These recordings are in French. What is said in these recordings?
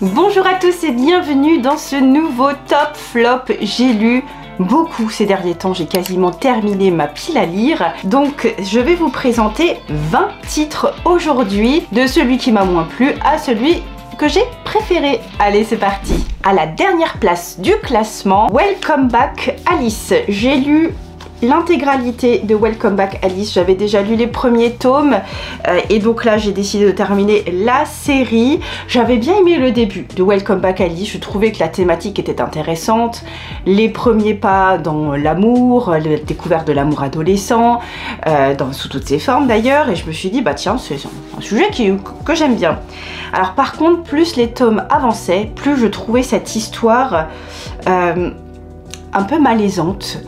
Bonjour à tous et bienvenue dans ce nouveau top flop. J'ai lu beaucoup ces derniers temps, j'ai quasiment terminé ma pile à lire. Donc je vais vous présenter 20 titres aujourd'hui, de celui qui m'a moins plu à celui que j'ai préféré. Allez, c'est parti. À la dernière place du classement, Welcome Back Alice. J'ai lu l'intégralité de Welcome Back Alice, j'avais déjà lu les premiers tomes et donc là j'ai décidé de terminer la série. J'avais bien aimé le début de Welcome Back Alice, je trouvais que la thématique était intéressante, les premiers pas dans l'amour, la découverte de l'amour adolescent, sous toutes ses formes d'ailleurs, et je me suis dit bah tiens c'est un sujet que j'aime bien. Alors par contre plus les tomes avançaient, plus je trouvais cette histoire un peu malaisante.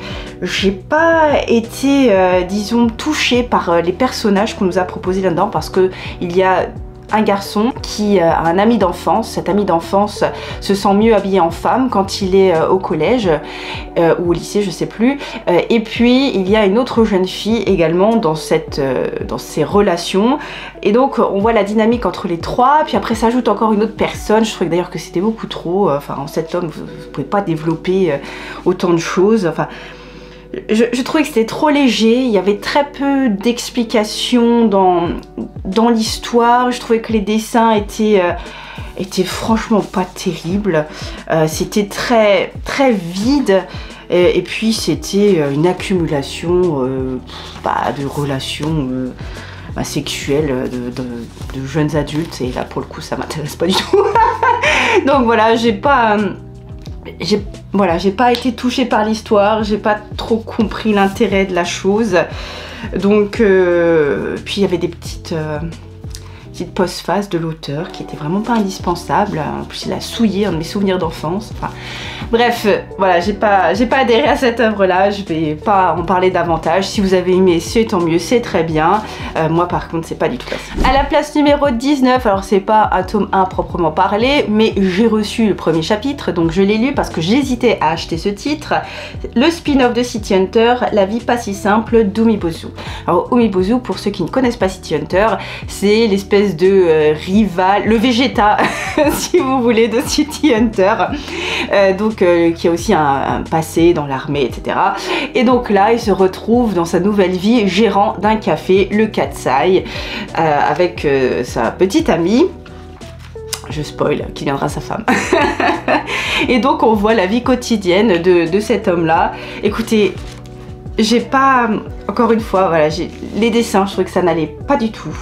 J'ai pas été, disons, touchée par les personnages qu'on nous a proposés là-dedans parce que il y a un garçon qui a un ami d'enfance. Cet ami d'enfance se sent mieux habillé en femme quand il est au collège ou au lycée, je sais plus. Et puis il y a une autre jeune fille également dans ces relations. Et donc on voit la dynamique entre les trois. Puis après s'ajoute encore une autre personne. Je trouvais d'ailleurs que c'était beaucoup trop. Enfin en 7 tomes vous ne pouvez pas développer autant de choses. Enfin je trouvais que c'était trop léger, il y avait très peu d'explications dans l'histoire, je trouvais que les dessins étaient franchement pas terribles, c'était très vide, et puis c'était une accumulation de relations sexuelles de jeunes adultes, et là pour le coup ça m'intéresse pas du tout. Donc voilà, j'ai pas été touchée par l'histoire, j'ai pas trop compris l'intérêt de la chose. Donc, puis il y avait des petites postfaces de l'auteur qui étaient vraiment pas indispensables. En plus, il a souillé un de mes souvenirs d'enfance. Enfin, bref, voilà, j'ai pas adhéré à cette œuvre-là. Je vais pas en parler davantage. Si vous avez aimé, c'est tant mieux, c'est très bien. Moi, par contre, c'est pas du tout facile. À la place numéro 19, alors c'est pas un tome 1 proprement parlé, mais j'ai reçu le premier chapitre, donc je l'ai lu parce que j'hésitais à acheter ce titre. Le spin-off de City Hunter, La vie pas si simple d'Umibozu. Alors, Umibozu, pour ceux qui ne connaissent pas City Hunter, c'est l'espèce de rival, le Vegeta si vous voulez, de City Hunter, qui a aussi un passé dans l'armée, etc. Et donc là il se retrouve dans sa nouvelle vie gérant d'un café, le Katsai, avec sa petite amie, je spoil, qui viendra sa femme. Et donc on voit la vie quotidienne de cet homme là. Écoutez, j'ai pas, encore une fois, voilà, les dessins, je trouvais que ça n'allait pas du tout.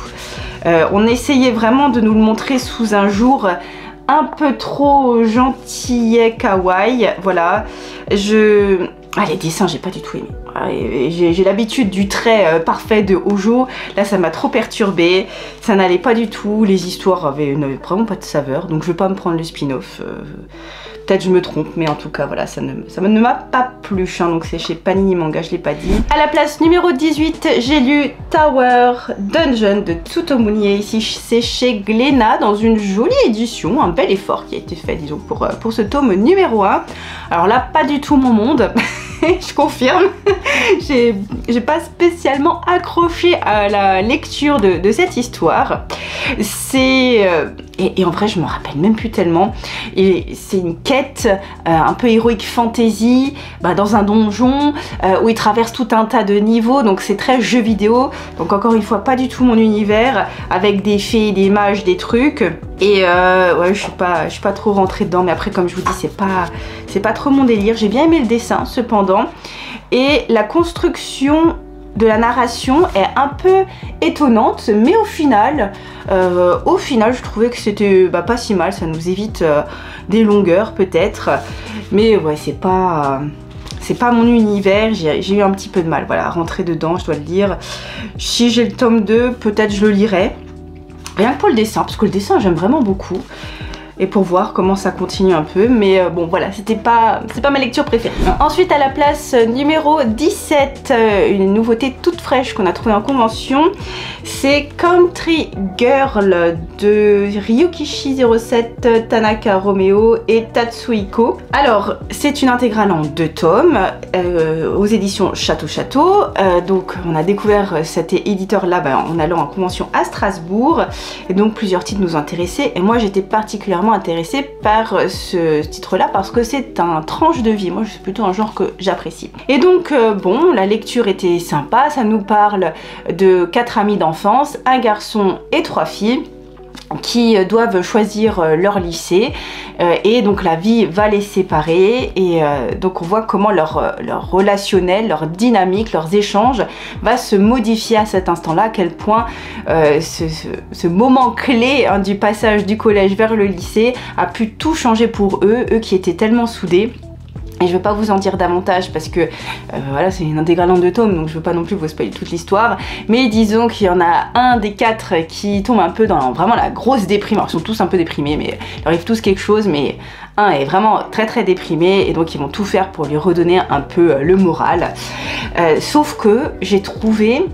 On essayait vraiment de nous le montrer sous un jour un peu trop gentillet, kawaii, voilà. Les dessins, j'ai pas du tout aimé. J'ai l'habitude du trait parfait de Hojo. Là, ça m'a trop perturbée. Ça n'allait pas du tout. Les histoires n'avaient vraiment pas de saveur. Donc, je vais pas me prendre le spin-off. Peut-être je me trompe, mais en tout cas, voilà, ça ne m'a pas plu. Hein, donc, c'est chez Panini Manga, je l'ai pas dit. À la place numéro 18, j'ai lu Tower Dungeon de Tsutomu. Ici, c'est chez Glénat, dans une jolie édition. Un bel effort qui a été fait, disons, pour ce tome numéro 1. Alors là, pas du tout mon monde. Je confirme, j'ai pas spécialement accroché à la lecture de cette histoire. C'est et en vrai je me rappelle même plus tellement. Et c'est une quête un peu héroïque fantasy dans un donjon où il traverse tout un tas de niveaux, donc c'est très jeu vidéo. Donc encore une fois pas du tout mon univers, avec des fées, des mages, des trucs. Et ouais, je suis pas trop rentrée dedans, mais après comme je vous dis c'est pas trop mon délire. J'ai bien aimé le dessin cependant, et la construction de la narration est un peu étonnante, mais au final je trouvais que c'était pas si mal. Ça nous évite des longueurs peut-être, mais ouais c'est pas mon univers. J'ai eu un petit peu de mal, voilà, à rentrer dedans, je dois le dire. Si j'ai le tome 2, peut-être je le lirai. Rien que pour le dessin, parce que le dessin j'aime vraiment beaucoup. Et pour voir comment ça continue un peu. Mais bon voilà, c'est pas ma lecture préférée. Ensuite à la place numéro 17, une nouveauté toute fraîche qu'on a trouvée en convention. C'est Country Girl de Ryukishi07, Tanaka Romeo et Tatsuhiko. Alors, c'est une intégrale en 2 tomes aux éditions Château Château. Donc, on a découvert cet éditeur-là en allant en convention à Strasbourg. Et donc, plusieurs titres nous intéressaient. Et moi, j'étais particulièrement intéressée par ce titre-là parce que c'est un tranche de vie. Moi, c'est plutôt un genre que j'apprécie. Et donc, bon, la lecture était sympa. Ça nous parle de 4 amis d'enfance, un garçon et 3 filles qui doivent choisir leur lycée et donc la vie va les séparer et donc on voit comment leur relationnel, leur dynamique, leurs échanges va se modifier à cet instant-là, à quel point ce moment clé du passage du collège vers le lycée a pu tout changer pour eux qui étaient tellement soudés. Et je ne vais pas vous en dire davantage parce que voilà, c'est une intégrale en 2 tomes, donc je ne veux pas non plus vous spoiler toute l'histoire. Mais disons qu'il y en a un des 4 qui tombe un peu dans vraiment la grosse déprime. Alors ils sont tous un peu déprimés, mais il leur arrive tous quelque chose, mais un est vraiment très déprimé et donc ils vont tout faire pour lui redonner un peu le moral. Sauf que j'ai trouvé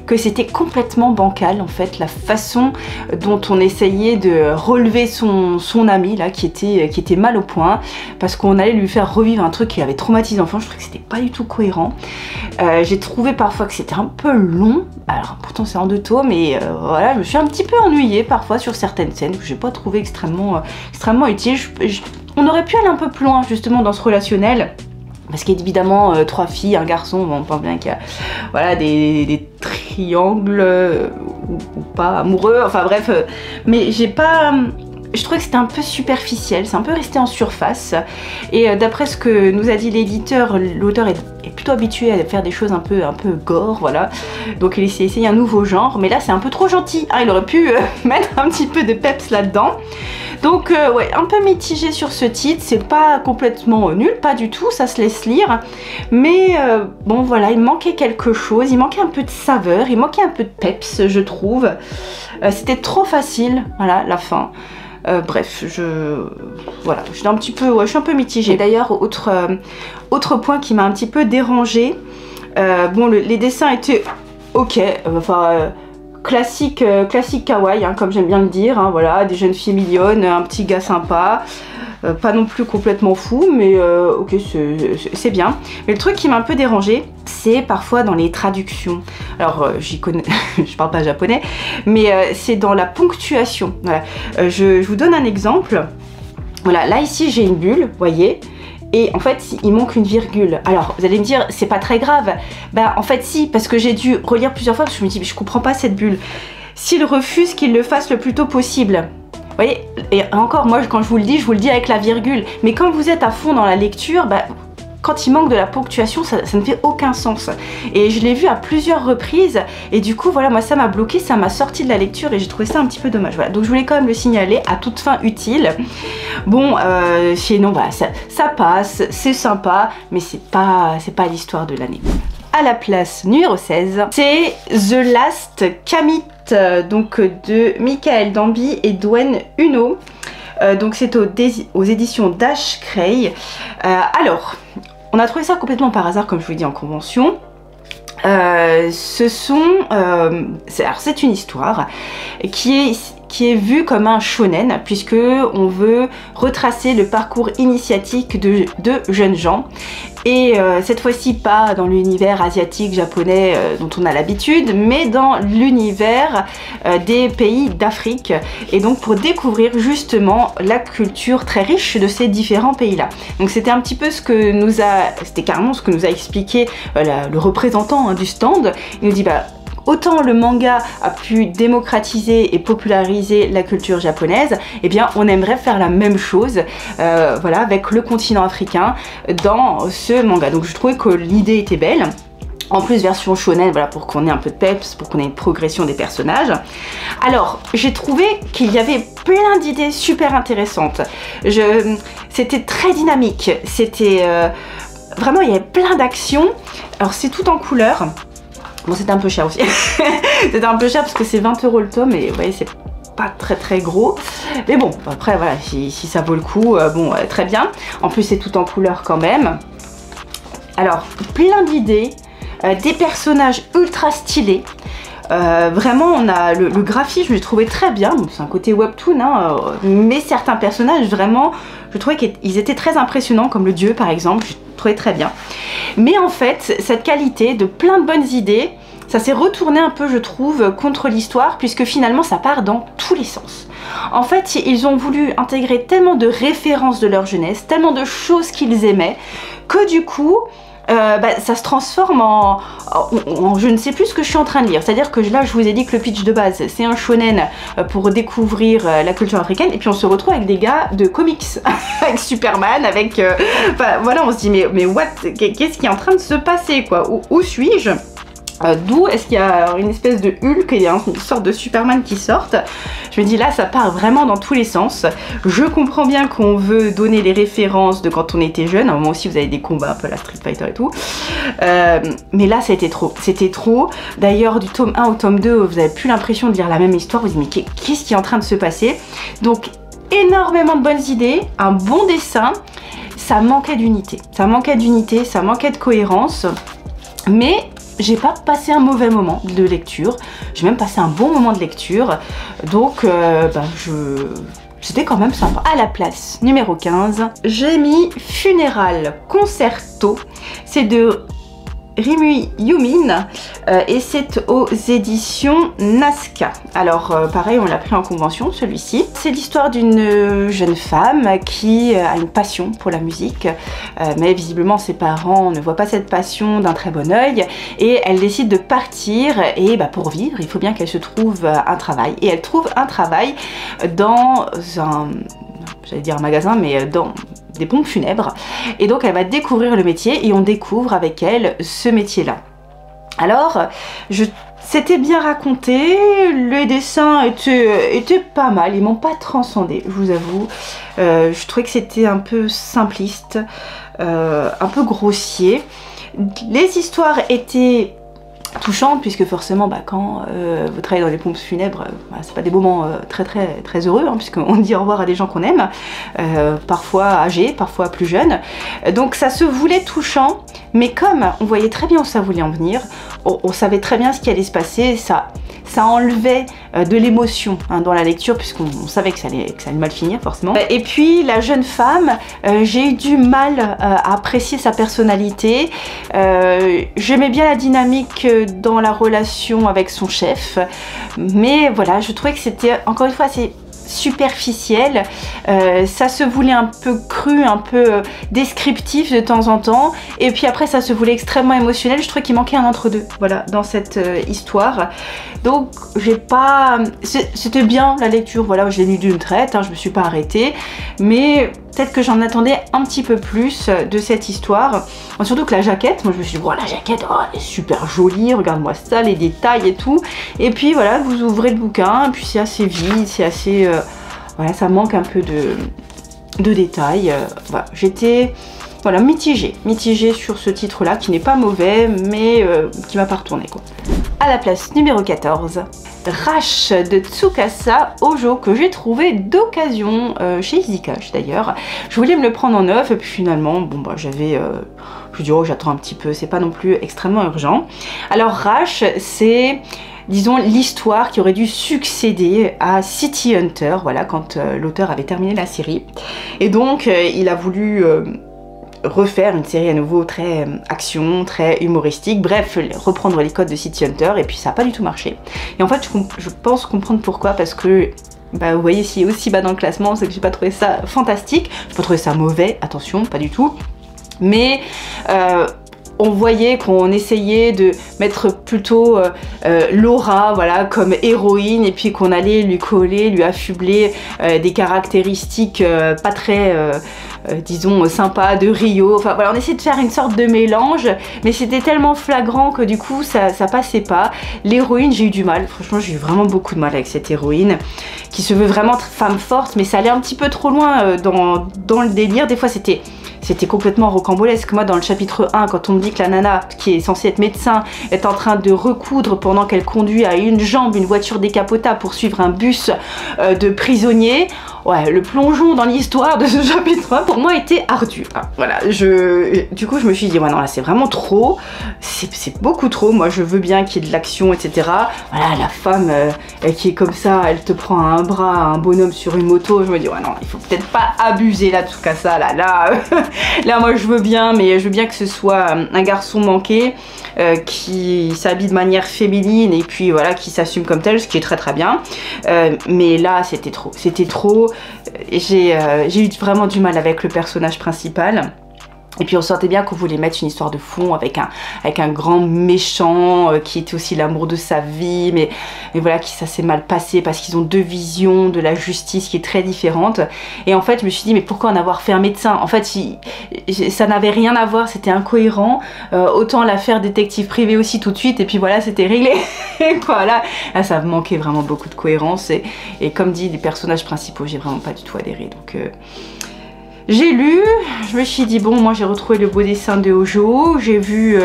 que c'était complètement bancal en fait, la façon dont on essayait de relever son ami là qui était mal au point, parce qu'on allait lui faire revivre un truc qui avait traumatisé l'enfant. Je trouvais que c'était pas du tout cohérent. J'ai trouvé parfois que c'était un peu long, alors pourtant c'est en 2 tomes, mais voilà, je me suis un petit peu ennuyée parfois sur certaines scènes que j'ai pas trouvé extrêmement utiles. On aurait pu aller un peu plus loin justement dans ce relationnel. Parce qu'évidemment, 3 filles, un garçon, bon, on pense bien qu'il y a voilà, des triangles ou pas amoureux, enfin bref, mais j'ai pas... Je trouvais que c'était un peu superficiel, c'est un peu resté en surface. Et d'après ce que nous a dit l'éditeur, l'auteur est plutôt habitué à faire des choses un peu gore, voilà. Donc il essaie d'essayer un nouveau genre, mais là c'est un peu trop gentil. Hein, il aurait pu mettre un petit peu de peps là-dedans. Donc ouais, un peu mitigé sur ce titre, c'est pas complètement nul, pas du tout, ça se laisse lire. Mais bon voilà, il manquait quelque chose, il manquait un peu de saveur, il manquait un peu de peps, je trouve. C'était trop facile, voilà, la fin. Bref, voilà, je suis un petit peu, ouais, je suis un peu mitigée. D'ailleurs, autre point qui m'a un petit peu dérangée, bon, les dessins étaient ok, enfin classique kawaii, hein, comme j'aime bien le dire, hein, voilà, des jeunes filles mignonnes, un petit gars sympa. Pas non plus complètement fou, mais ok, c'est bien. Mais le truc qui m'a un peu dérangée, c'est parfois dans les traductions. Alors, j'y connais, je parle pas japonais, mais c'est dans la ponctuation. Voilà. Je vous donne un exemple. Voilà, là ici j'ai une bulle, vous voyez. Et en fait, il manque une virgule. Alors, vous allez me dire, c'est pas très grave. Bah, en fait, si, parce que j'ai dû relire plusieurs fois, parce que je me dis, mais je comprends pas cette bulle. S'il refuse qu'il le fasse le plus tôt possible. Vous voyez, et encore, moi, quand je vous le dis avec la virgule. Mais quand vous êtes à fond dans la lecture, bah, quand il manque de la ponctuation, ça ne fait aucun sens. Et je l'ai vu à plusieurs reprises. Et du coup, voilà, moi, ça m'a bloqué, ça m'a sorti de la lecture et j'ai trouvé ça un petit peu dommage. Voilà, donc je voulais quand même le signaler à toute fin utile. Bon, sinon, voilà, ça passe, c'est sympa, mais c'est pas l'histoire de l'année. À la place numéro 16, c'est The Last Kamite, donc de Michael Dambi et Dwayne Huno. Donc c'est aux éditions Dash Cray. Alors, on a trouvé ça complètement par hasard, comme je vous l'ai dit, en convention. C'est une histoire qui est vue comme un shonen, puisque on veut retracer le parcours initiatique de jeunes gens. Et cette fois-ci pas dans l'univers asiatique, japonais dont on a l'habitude, mais dans l'univers des pays d'Afrique. Et donc pour découvrir justement la culture très riche de ces différents pays-là. Donc c'était un petit peu c'était carrément ce que nous a expliqué le représentant du stand. Il nous dit bah autant le manga a pu démocratiser et populariser la culture japonaise, eh bien on aimerait faire la même chose voilà, avec le continent africain dans ce manga. Donc je trouvais que l'idée était belle. En plus version shonen, voilà, pour qu'on ait un peu de peps, pour qu'on ait une progression des personnages. Alors, j'ai trouvé qu'il y avait plein d'idées super intéressantes. C'était très dynamique, c'était vraiment, il y avait plein d'actions. Alors c'est tout en couleur. Bon, c'était un peu cher aussi. C'était un peu cher parce que c'est 20 € le tome et vous voyez, c'est pas très gros. Mais bon, après, voilà, si ça vaut le coup, bon, très bien. En plus, c'est tout en couleur quand même. Alors, plein d'idées, des personnages ultra stylés. Vraiment, on a le graphisme, je l'ai trouvé très bien. C'est un côté webtoon, hein, mais certains personnages, vraiment, je trouvais qu'ils étaient très impressionnants, comme le dieu par exemple, je trouvais très bien. Mais en fait, cette qualité de plein de bonnes idées, ça s'est retourné un peu, je trouve, contre l'histoire, puisque finalement ça part dans tous les sens. En fait, ils ont voulu intégrer tellement de références de leur jeunesse, tellement de choses qu'ils aimaient, que du coup, ça se transforme en je ne sais plus ce que je suis en train de lire. C'est-à-dire que là, je vous ai dit que le pitch de base, c'est un shonen pour découvrir la culture africaine, et puis on se retrouve avec des gars de comics, avec Superman, avec... voilà, on se dit, mais what? Qu'est-ce qui est en train de se passer, quoi? Où suis-je? D'où est-ce qu'il y a une espèce de Hulk et une sorte de Superman qui sortent. Je me dis là, ça part vraiment dans tous les sens. Je comprends bien qu'on veut donner les références de quand on était jeune. À un moment aussi, vous avez des combats un peu à la Street Fighter et tout. Mais là, c'était trop. C'était trop. D'ailleurs, du tome 1 au tome 2, vous n'avez plus l'impression de lire la même histoire. Vous vous dites, mais qu'est-ce qui est en train de se passer? Donc, énormément de bonnes idées, un bon dessin. Ça manquait d'unité. Ça manquait d'unité, ça manquait de cohérence. Mais... j'ai pas passé un mauvais moment de lecture, j'ai même passé un bon moment de lecture, donc c'était quand même sympa. À la place numéro 15, j'ai mis Funeral Concerto, c'est de Rimui Yumin et c'est aux éditions Nazca. Alors pareil, on l'a pris en convention celui-ci. C'est l'histoire d'une jeune femme qui a une passion pour la musique, mais visiblement ses parents ne voient pas cette passion d'un très bon œil et elle décide de partir et pour vivre, il faut bien qu'elle se trouve un travail. Et elle trouve un travail dans un, j'allais dire un magasin, mais dans des pompes funèbres, et donc elle va découvrir le métier et on découvre avec elle ce métier là. Alors c'était bien raconté, les dessins étaient pas mal, ils m'ont pas transcendé, je vous avoue. Je trouvais que c'était un peu simpliste, un peu grossier. Les histoires étaient touchante, puisque forcément quand vous travaillez dans les pompes funèbres, c'est pas des moments très heureux, hein, puisqu'on dit au revoir à des gens qu'on aime, parfois âgés, parfois plus jeunes. Donc ça se voulait touchant, mais comme on voyait très bien où ça voulait en venir, on savait très bien ce qui allait se passer, ça enlevait de l'émotion dans la lecture, puisqu'on savait que ça allait mal finir forcément. Et puis la jeune femme, j'ai eu du mal à apprécier sa personnalité. J'aimais bien la dynamique dans la relation avec son chef, mais voilà, je trouvais que c'était encore une fois assez superficiel, ça se voulait un peu cru, un peu descriptif de temps en temps, et puis après ça se voulait extrêmement émotionnel. Je trouvais qu'il manquait un entre-deux, voilà, dans cette histoire. Donc j'ai pas... c'était bien la lecture, voilà, je l'ai lu d'une traite, hein, je me suis pas arrêtée, mais peut-être que j'en attendais un petit peu plus de cette histoire. Surtout que la jaquette, moi je me suis dit, oh, la jaquette, oh, elle est super jolie, regarde-moi ça, les détails et tout. Et puis voilà, vous ouvrez le bouquin, et puis c'est assez vide, c'est assez... voilà, ça manque un peu de détails. Voilà, j'étais mitigée sur ce titre-là, qui n'est pas mauvais, mais qui m'a pas retourné, quoi. À la place numéro 14, Rash de Tsukasa Ojo, que j'ai trouvé d'occasion chez Easycash d'ailleurs. Je voulais me le prendre en neuf, et puis finalement, j'avais... je me dis, oh, j'attends un petit peu, c'est pas non plus extrêmement urgent. Alors Rash, c'est... disons l'histoire qui aurait dû succéder à City Hunter, voilà, quand l'auteur avait terminé la série. Et donc il a voulu refaire une série à nouveau très action, très humoristique, bref, reprendre les codes de City Hunter, et puis ça n'a pas du tout marché. Et en fait je pense comprendre pourquoi, parce que vous voyez, s'il est aussi bas dans le classement, c'est que j'ai pas trouvé ça fantastique, j'ai pas trouvé ça mauvais, attention, pas du tout, mais on voyait qu'on essayait de mettre plutôt Laura, voilà, comme héroïne, et puis qu'on allait lui coller, lui affubler des caractéristiques pas très, disons, sympas de Rio. Enfin voilà, on essayait de faire une sorte de mélange, mais c'était tellement flagrant que du coup ça passait pas. L'héroïne, j'ai eu du mal, franchement j'ai eu vraiment beaucoup de mal avec cette héroïne, qui se veut vraiment femme forte, mais ça allait un petit peu trop loin dans le délire. Des fois c'était complètement rocambolesque. Moi, dans le chapitre 1, quand on me dit que la nana, qui est censée être médecin, est en train de recoudre pendant qu'elle conduit à une jambe une voiture décapotable pour suivre un bus de prisonniers, ouais, le plongeon dans l'histoire de ce chapitre 1 pour moi était ardu. Hein. Voilà, du coup je me suis dit, ouais non là c'est vraiment trop, c'est beaucoup trop, moi je veux bien qu'il y ait de l'action, etc. Voilà, la femme qui est comme ça, elle te prend un bras, un bonhomme sur une moto, je me dis, ouais non, il faut peut-être pas abuser là, tout cas ça, là moi je veux bien, mais je veux bien que ce soit un garçon manqué, qui s'habille de manière féminine et puis voilà, qui s'assume comme tel, ce qui est très très bien. Mais là c'était trop, j'ai eu vraiment du mal avec le personnage principal. Et puis on sentait bien qu'on voulait mettre une histoire de fond avec un grand méchant qui était aussi l'amour de sa vie, mais voilà, qui ça s'est mal passé parce qu'ils ont deux visions de la justice qui est très différente. Et en fait je me suis dit, mais pourquoi en avoir fait un médecin? En fait ça n'avait rien à voir, c'était incohérent, autant la faire détective privé aussi tout de suite, et puis voilà, c'était réglé. Voilà, là ça me manquait vraiment beaucoup de cohérence, et comme dit, les personnages principaux j'ai vraiment pas du tout adhéré, donc j'ai lu, je me suis dit bon, moi j'ai retrouvé le beau dessin de Hojo, j'ai vu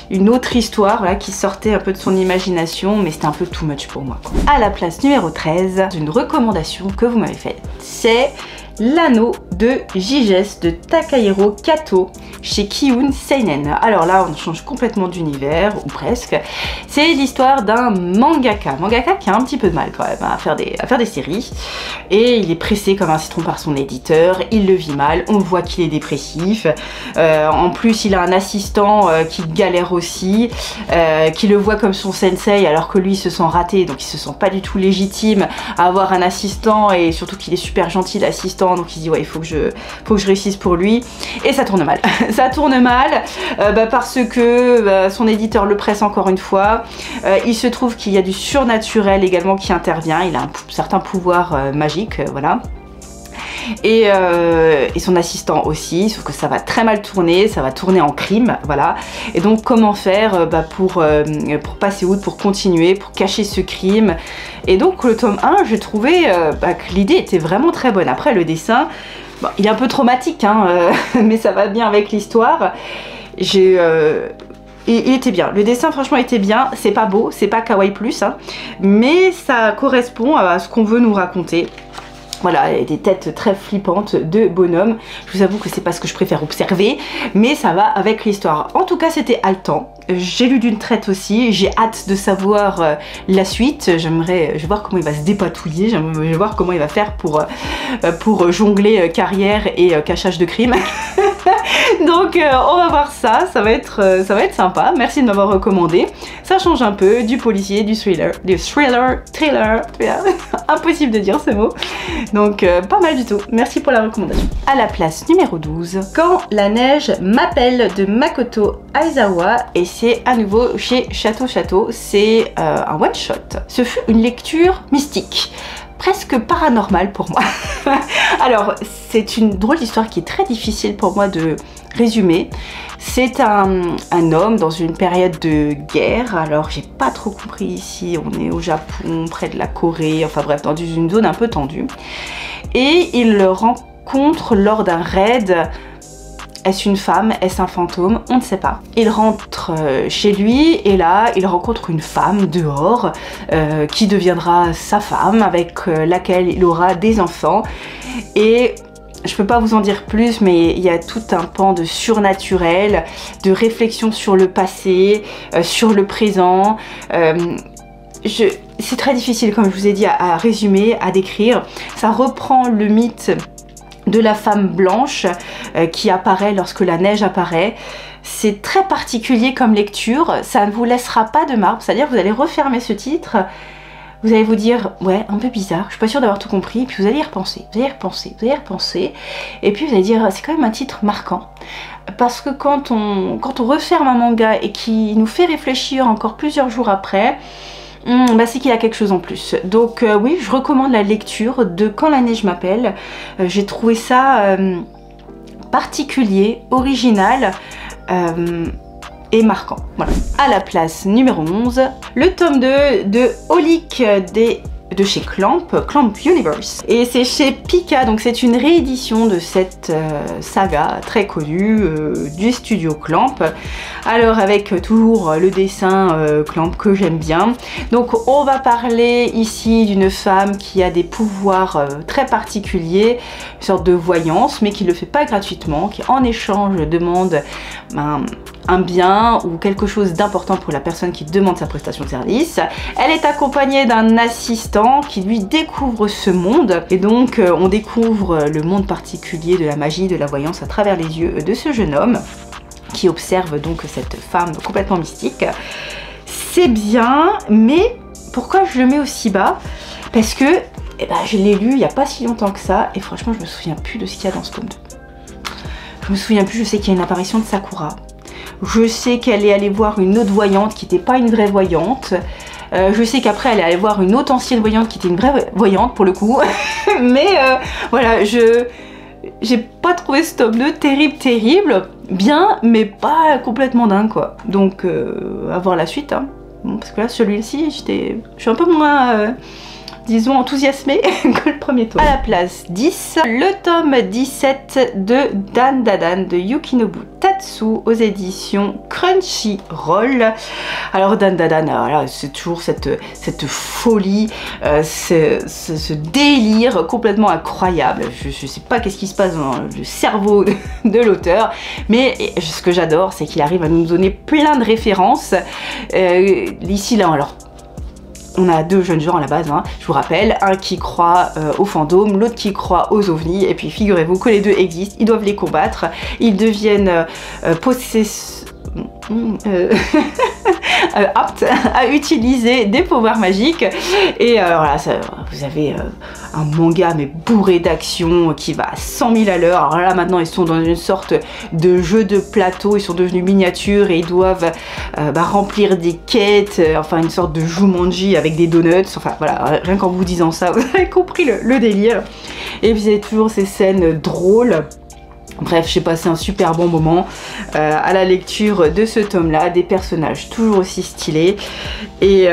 une autre histoire voilà, qui sortait un peu de son imagination, mais c'était un peu too much pour moi, quoi. À la place numéro 13, une recommandation que vous m'avez faite, c'est L'anneau de Giges de Takahiro Kato chez Kiun Seinen. Alors là on change complètement d'univers, ou presque. C'est l'histoire d'un mangaka qui a un petit peu de mal quand même à faire des séries, et il est pressé comme un citron par son éditeur, il le vit mal, on voit qu'il est dépressif, en plus il a un assistant qui galère aussi, qui le voit comme son sensei alors que lui il se sent raté, donc il se sent pas du tout légitime à avoir un assistant, et surtout qu'il est super gentil l'assistant, donc il dit ouais, il faut que je réussisse pour lui, et ça tourne mal. Ça tourne mal parce que son éditeur le presse encore une fois, il se trouve qu'il y a du surnaturel également qui intervient, il a un certain pouvoir magique, voilà. Et son assistant aussi, sauf que ça va très mal tourner, ça va tourner en crime, voilà. Et donc comment faire pour passer outre, pour continuer, pour cacher ce crime. Et donc le tome 1, j'ai trouvé que l'idée était vraiment très bonne. Après le dessin, bon, il est un peu traumatique, hein, mais ça va bien avec l'histoire. Il était bien, le dessin franchement était bien, c'est pas beau, c'est pas kawaii plus, hein, mais ça correspond à ce qu'on veut nous raconter. Voilà, des têtes très flippantes de bonhommes. Je vous avoue que c'est pas ce que je préfère observer, mais ça va avec l'histoire. En tout cas, c'était haletant. J'ai lu d'une traite aussi. J'ai hâte de savoir la suite. Je vais voir comment il va se dépatouiller. Je vais voir comment il va faire pour jongler carrière et cachage de crime. Donc on va voir ça. Ça va être sympa. Merci de m'avoir recommandé. Ça change un peu du policier, du thriller. Impossible de dire ce mot. Donc pas mal du tout, merci pour la recommandation. À la place numéro 12, Quand la neige m'appelle de Makoto Aizawa, et c'est à nouveau chez Château, c'est un one shot. Ce fut une lecture mystique, presque paranormale pour moi. Alors c'est une drôle d'histoire qui est très difficile pour moi de résumer. C'est un homme dans une période de guerre, alors j'ai pas trop compris ici, on est au Japon, près de la Corée, enfin bref, dans une zone un peu tendue. Et il le rencontre lors d'un raid. Est-ce une femme? Est-ce un fantôme? On ne sait pas. Il rentre chez lui et là, il rencontre une femme dehors qui deviendra sa femme, avec laquelle il aura des enfants. Et je peux pas vous en dire plus, mais il y a tout un pan de surnaturel, de réflexion sur le passé, sur le présent. C'est très difficile, comme je vous ai dit, à résumer, à décrire. Ça reprend le mythe de la femme blanche qui apparaît lorsque la neige apparaît. C'est très particulier comme lecture, ça ne vous laissera pas de marbre, c'est-à-dire que vous allez refermer ce titre, vous allez vous dire ouais, un peu bizarre, je suis pas sûre d'avoir tout compris, puis vous allez y repenser, et puis vous allez dire c'est quand même un titre marquant, parce que quand on referme un manga et qui nous fait réfléchir encore plusieurs jours après, c'est qu'il y a quelque chose en plus. Donc oui, je recommande la lecture de Quand la neige m'appelle. J'ai trouvé ça particulier, original et marquant. Voilà. À la place numéro 11, le tome 2 de Holic des de chez Clamp, Clamp Universe. Et c'est chez Pika, donc c'est une réédition de cette saga très connue du studio Clamp. Alors avec toujours le dessin Clamp que j'aime bien. Donc on va parler ici d'une femme qui a des pouvoirs très particuliers, une sorte de voyance, mais qui ne le fait pas gratuitement, qui en échange demande un bien ou quelque chose d'important pour la personne qui demande sa prestation de service. Elle est accompagnée d'un assistant qui lui découvre ce monde et donc on découvre le monde particulier de la magie, de la voyance à travers les yeux de ce jeune homme qui observe donc cette femme complètement mystique. C'est bien, mais pourquoi je le mets aussi bas? Parce que je l'ai lu il n'y a pas si longtemps que ça et franchement je me souviens plus de ce qu'il y a dans ce tome 2. Je me souviens plus, je sais qu'il y a une apparition de Sakura. Je sais qu'elle est allée voir une autre voyante qui n'était pas une vraie voyante. Je sais qu'après elle est allée voir une autre ancienne voyante qui était une vraie voyante pour le coup. Mais voilà, j'ai pas trouvé ce tome 2 terrible. Bien, mais pas complètement dingue quoi. Donc à voir la suite. Hein. Bon, parce que là, celui-ci, je suis un peu moins... disons enthousiasmée que le premier tome. À la place 10, le tome 17 de Dandadan de Yukinobu Tatsu aux éditions Crunchyroll. Alors Dandadan, voilà, c'est toujours cette folie, ce délire complètement incroyable. Je sais pas qu'est-ce qui se passe dans le cerveau de l'auteur, mais ce que j'adore, c'est qu'il arrive à nous donner plein de références. Ici, là, alors, on a deux jeunes gens à la base, hein, je vous rappelle, un qui croit aux fantômes, l'autre qui croit aux ovnis, et puis figurez-vous que les deux existent, ils doivent les combattre, ils deviennent aptes à utiliser des pouvoirs magiques, et voilà, vous avez un manga mais bourré d'action qui va à 100 000 à l'heure. Alors là maintenant ils sont dans une sorte de jeu de plateau, ils sont devenus miniatures et ils doivent remplir des quêtes, enfin une sorte de Jumanji avec des donuts, enfin voilà, rien qu'en vous disant ça vous avez compris le délire. Et vous avez toujours ces scènes drôles. Bref, j'ai passé un super bon moment à la lecture de ce tome-là, des personnages toujours aussi stylés et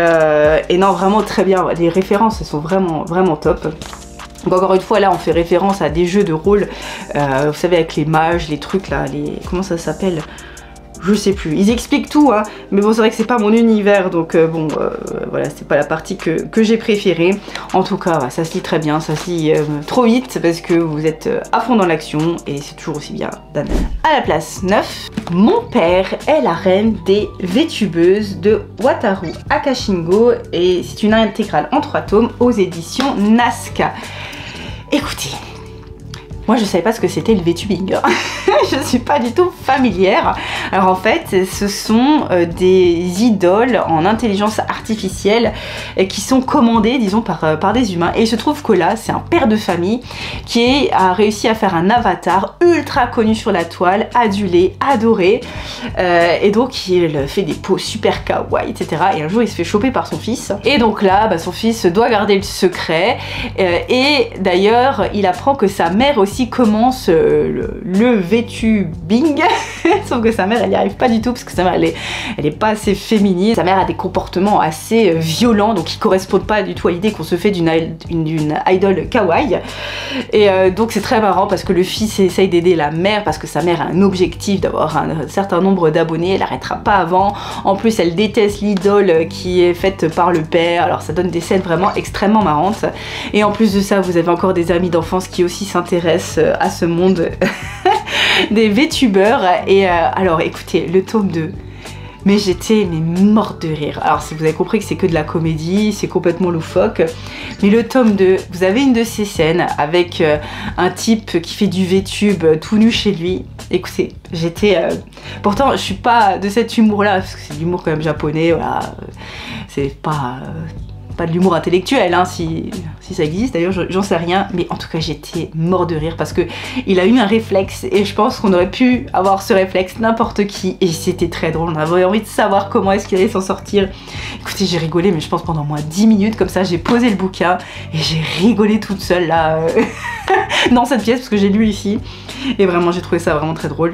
non, vraiment très bien, les références elles sont vraiment top. Donc encore une fois là on fait référence à des jeux de rôle, vous savez avec les mages, les trucs là, comment ça s'appelle? Je sais plus, ils expliquent tout hein, mais bon c'est vrai que c'est pas mon univers donc voilà, c'est pas la partie que j'ai préférée. En tout cas ça se lit très bien, ça se lit trop vite parce que vous êtes à fond dans l'action et c'est toujours aussi bien d'Anna. À la place 9, Mon père est la reine des Vétubeuses de Wataru Akashingo et c'est une intégrale en 3 tomes aux éditions Nazca. Écoutez, moi je savais pas ce que c'était le VTubing, je suis pas du tout familière. Alors en fait ce sont des idoles en intelligence artificielle qui sont commandées disons par des humains et il se trouve que là c'est un père de famille qui a réussi à faire un avatar ultra connu sur la toile, adulé, adoré et donc il fait des poses super kawaii etc. Et un jour il se fait choper par son fils et donc là son fils doit garder le secret et d'ailleurs il apprend que sa mère aussi commence le VTubing sauf que sa mère elle n'y arrive pas du tout parce que sa mère elle est pas assez féminine, sa mère a des comportements assez violents donc qui correspondent pas du tout à l'idée qu'on se fait d'une idole kawaii et donc c'est très marrant parce que le fils essaye d'aider la mère parce que sa mère a un objectif d'avoir un certain nombre d'abonnés, elle n'arrêtera pas avant, en plus elle déteste l'idole qui est faite par le père, alors ça donne des scènes vraiment extrêmement marrantes et en plus de ça vous avez encore des amis d'enfance qui aussi s'intéressent à ce monde des VTubeurs et alors écoutez le tome 2 mais j'étais morte de rire. Alors si vous avez compris que c'est que de la comédie, c'est complètement loufoque, mais le tome 2, vous avez une de ces scènes avec un type qui fait du VTube tout nu chez lui. Écoutez, j'étais... pourtant je suis pas de cet humour là, parce que c'est de l'humour quand même japonais, voilà, c'est pas de l'humour intellectuel hein, si ça existe d'ailleurs j'en sais rien, mais en tout cas j'étais mort de rire parce que il a eu un réflexe et je pense qu'on aurait pu avoir ce réflexe n'importe qui et c'était très drôle, on avait envie de savoir comment est-ce qu'il allait s'en sortir. Écoutez j'ai rigolé mais je pense pendant moins 10 minutes comme ça, j'ai posé le bouquin et j'ai rigolé toute seule là dans cette pièce parce que j'ai lu ici et vraiment j'ai trouvé ça vraiment très drôle.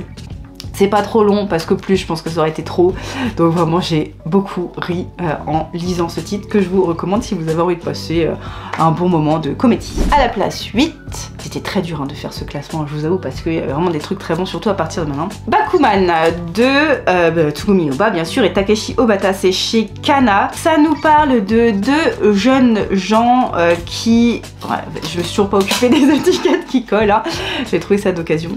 C'est pas trop long parce que plus je pense que ça aurait été trop. Donc vraiment j'ai beaucoup ri en lisant ce titre que je vous recommande si vous avez envie de passer un bon moment de comédie. À la place 8, c'était très dur de faire ce classement, je vous avoue, parce qu'il y avait vraiment des trucs très bons, surtout à partir de maintenant. Bakuman de Tsugumi Ohba bien sûr, et Takeshi Obata, c'est chez Kana. Ça nous parle de deux jeunes gens qui... Ouais, je me suis toujours pas occupée des étiquettes qui collent, hein. J'ai trouvé ça d'occasion.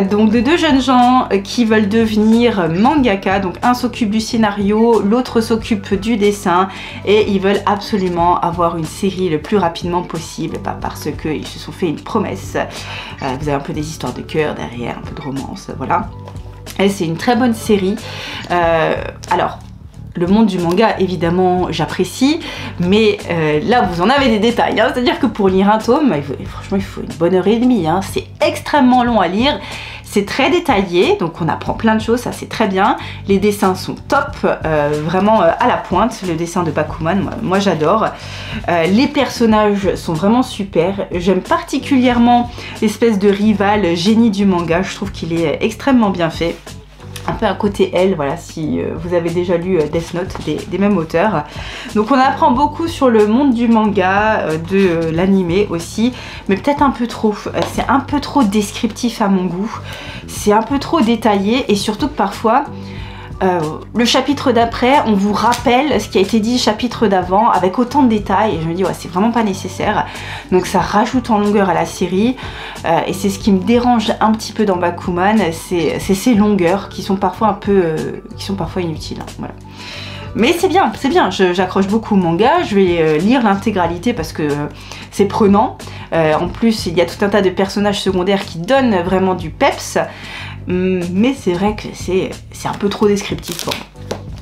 Donc de deux jeunes gens qui veulent devenir mangaka, donc un s'occupe du scénario, l'autre s'occupe du dessin, et ils veulent absolument avoir une série le plus rapidement possible, parce qu'ils se sont fait une promesse. Vous avez un peu des histoires de cœur derrière, un peu de romance, voilà. Et c'est une très bonne série. Alors, le monde du manga, évidemment, j'apprécie, mais là, vous en avez des détails. Hein. C'est-à-dire que pour lire un tome, franchement, il faut une bonne heure et demie. Hein. C'est extrêmement long à lire. C'est très détaillé, donc on apprend plein de choses, ça c'est très bien. Les dessins sont top, vraiment à la pointe. Le dessin de Bakuman, moi j'adore. Les personnages sont vraiment super. J'aime particulièrement l'espèce de rival génie du manga. Je trouve qu'il est extrêmement bien fait. Un peu un côté elle, voilà, si vous avez déjà lu Death Note des mêmes auteurs. Donc on apprend beaucoup sur le monde du manga, de l'animé aussi, mais peut-être un peu trop. C'est un peu trop descriptif à mon goût, c'est un peu trop détaillé, et surtout que parfois le chapitre d'après, on vous rappelle ce qui a été dit le chapitre d'avant avec autant de détails, et je me dis ouais, c'est vraiment pas nécessaire. Donc ça rajoute en longueur à la série, et c'est ce qui me dérange un petit peu dans Bakuman, c'est ces longueurs qui sont parfois un peu inutiles, hein, voilà. Mais c'est bien, j'accroche beaucoup au manga, je vais lire l'intégralité parce que c'est prenant. En plus, il y a tout un tas de personnages secondaires qui donnent vraiment du peps, mais c'est vrai que c'est un peu trop descriptif. Bon.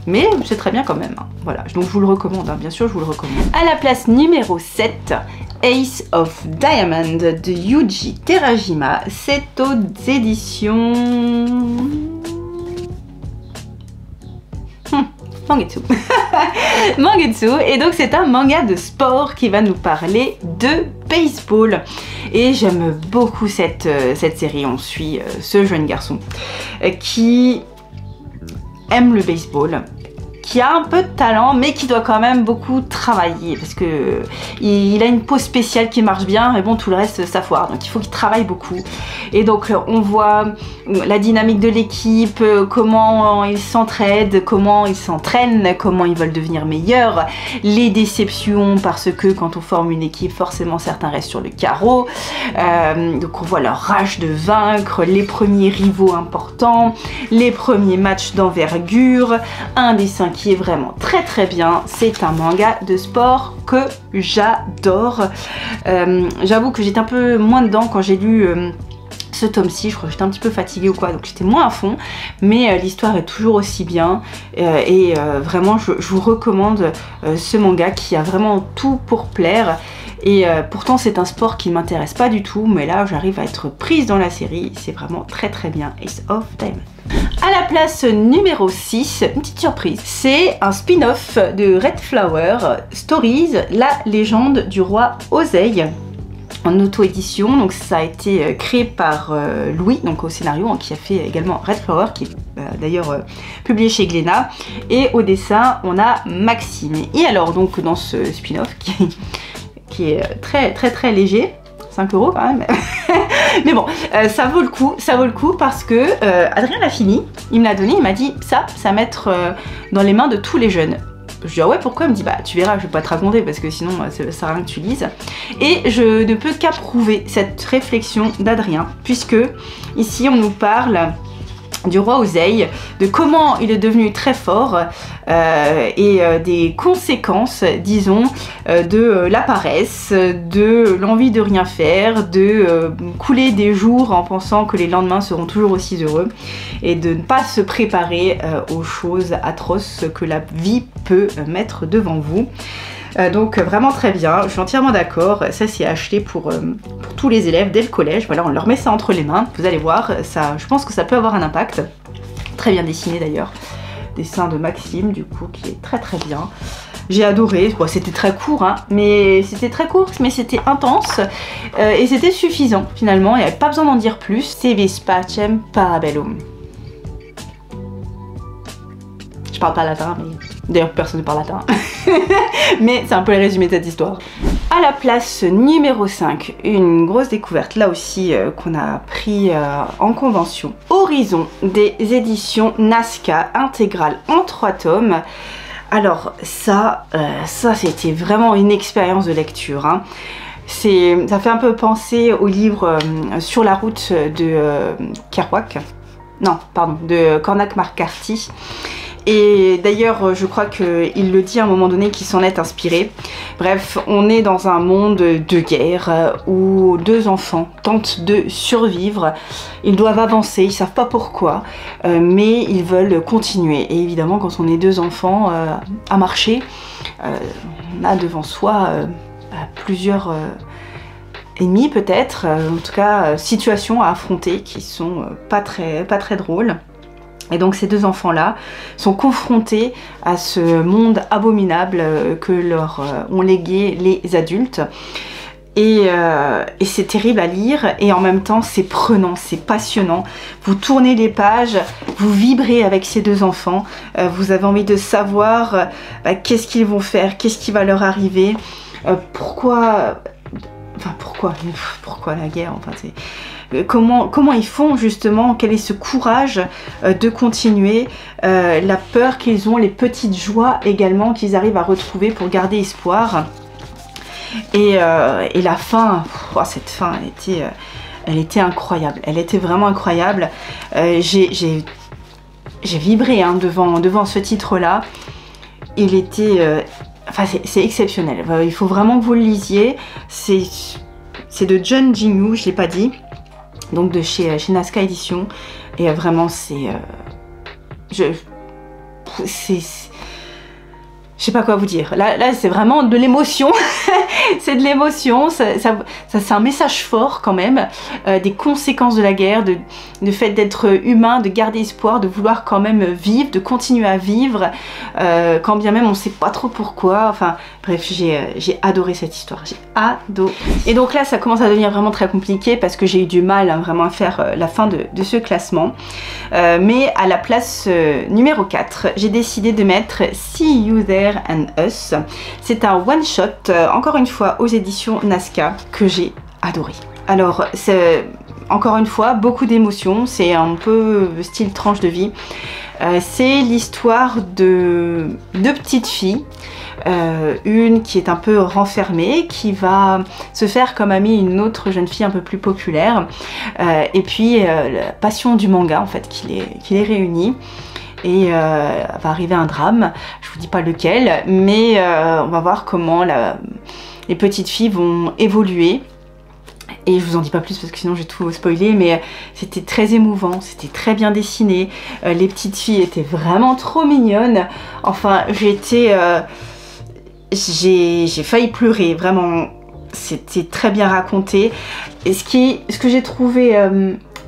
Mais c'est très bien quand même, hein. Voilà, donc je vous le recommande, hein. Bien sûr je vous le recommande. À la place numéro 7, Ace of Diamond de Yuji Terajima, c'est aux éditions... Mangetsu. Mangetsu, et donc c'est un manga de sport qui va nous parler de baseball. Et j'aime beaucoup cette série. On suit ce jeune garçon qui aime le baseball, qui a un peu de talent, mais qui doit quand même beaucoup travailler, parce que il a une peau spéciale qui marche bien, mais bon, tout le reste ça foire, donc il faut qu'il travaille beaucoup. Et donc on voit la dynamique de l'équipe, comment ils s'entraident, comment ils s'entraînent, comment ils veulent devenir meilleurs, les déceptions, parce que quand on forme une équipe, forcément certains restent sur le carreau. Donc on voit leur rage de vaincre, les premiers rivaux importants, les premiers matchs d'envergure, un dessin qui est vraiment très très bien. C'est un manga de sport que j'adore. J'avoue que j'étais un peu moins dedans quand j'ai lu ce tome-ci, je crois que j'étais un petit peu fatiguée ou quoi, donc j'étais moins à fond, mais l'histoire est toujours aussi bien, et vraiment je vous recommande ce manga qui a vraiment tout pour plaire. Et pourtant c'est un sport qui ne m'intéresse pas du tout, mais là j'arrive à être prise dans la série, c'est vraiment très très bien. Ace of Diamond. À la place numéro 6, une petite surprise, c'est un spin-off de Red Flower Stories, la légende du roi Oseille, en auto-édition. Donc ça a été créé par Louis, donc au scénario, hein, qui a fait également Red Flower, qui est d'ailleurs publié chez Glénat, et au dessin on a Maxime. Et alors donc dans ce spin-off qui est très très très léger, 5 € quand même, mais bon, ça vaut le coup parce que Adrien l'a fini, il me l'a donné, il m'a dit ça va mettre dans les mains de tous les jeunes. Je lui dis ah ouais, pourquoi? Il me dit bah tu verras, je vais pas te raconter parce que sinon ça sert à rien que tu lises. Et je ne peux qu'approuver cette réflexion d'Adrien, puisque ici on nous parle du roi Oseille, de comment il est devenu très fort, et des conséquences, disons, de la paresse, de l'envie de rien faire, de couler des jours en pensant que les lendemains seront toujours aussi heureux, et de ne pas se préparer aux choses atroces que la vie peut mettre devant vous. Donc vraiment très bien, je suis entièrement d'accord. Ça c'est acheté pour tous les élèves dès le collège. Voilà, on leur met ça entre les mains, vous allez voir, ça, je pense que ça peut avoir un impact. Très bien dessiné d'ailleurs, dessin de Maxime du coup, qui est très très bien. J'ai adoré, bon, c'était très court, hein, mais c'était intense, et c'était suffisant finalement, il n'y avait pas besoin d'en dire plus. C'est Vespacem Parabellum. parle pas latin, mais d'ailleurs personne ne parle latin. Mais c'est un peu le résumé de cette histoire. À la place numéro 5, une grosse découverte, là aussi qu'on a pris en convention. Horizon des éditions Nazca, intégrale en 3 tomes. Alors ça c'était vraiment une expérience de lecture, hein. Ça fait un peu penser au livre Sur la route de Kerouac. Non, pardon, de Cormac McCarthy. Et d'ailleurs, je crois qu'il le dit à un moment donné qu'il s'en est inspiré. Bref, on est dans un monde de guerre où 2 enfants tentent de survivre. Ils doivent avancer, ils savent pas pourquoi, mais ils veulent continuer. Et évidemment, quand on est 2 enfants à marcher, on a devant soi plusieurs ennemis peut-être, en tout cas situations à affronter qui sont pas très drôles. Et donc ces 2 enfants-là sont confrontés à ce monde abominable que leur ont légué les adultes. Et c'est terrible à lire et en même temps c'est prenant, c'est passionnant. Vous tournez les pages, vous vibrez avec ces 2 enfants, vous avez envie de savoir qu'est-ce qu'ils vont faire, qu'est-ce qui va leur arriver, pourquoi la guerre, enfin c'est... Comment ils font justement, quel est ce courage de continuer, la peur qu'ils ont, les petites joies également qu'ils arrivent à retrouver pour garder espoir. Et la fin, cette fin elle était incroyable, elle était vraiment incroyable. J'ai vibré hein, devant ce titre là, il était... Enfin, c'est exceptionnel, il faut vraiment que vous le lisiez. C'est de John Jinyu, je ne l'ai pas dit, donc de chez Nazca Édition. Et vraiment, je sais pas quoi vous dire. Là c'est vraiment de l'émotion. C'est de l'émotion. C'est un message fort quand même. Des conséquences de la guerre, du fait d'être humain, de garder espoir, de vouloir quand même vivre, de continuer à vivre, quand bien même on sait pas trop pourquoi. Enfin bref, j'ai adoré cette histoire. J'ai adoré. Et donc là ça commence à devenir vraiment très compliqué parce que j'ai eu du mal hein, vraiment à faire la fin de ce classement. Mais à la place numéro 4, j'ai décidé de mettre See You There and Us. C'est un one-shot, encore une fois aux éditions Nazca, que j'ai adoré. Alors c'est encore une fois beaucoup d'émotions, c'est un peu style tranche de vie. C'est l'histoire de 2 petites filles, une qui est un peu renfermée, qui va se faire comme amie une autre jeune fille un peu plus populaire, et puis la passion du manga en fait qui les réunit. Et va arriver un drame, je vous dis pas lequel, mais on va voir comment les petites filles vont évoluer. Et je vous en dis pas plus parce que sinon j'ai tout spoilé, mais c'était très émouvant, c'était très bien dessiné, les petites filles étaient vraiment trop mignonnes. Enfin j'ai failli pleurer, vraiment, c'était très bien raconté. Et ce que j'ai trouvé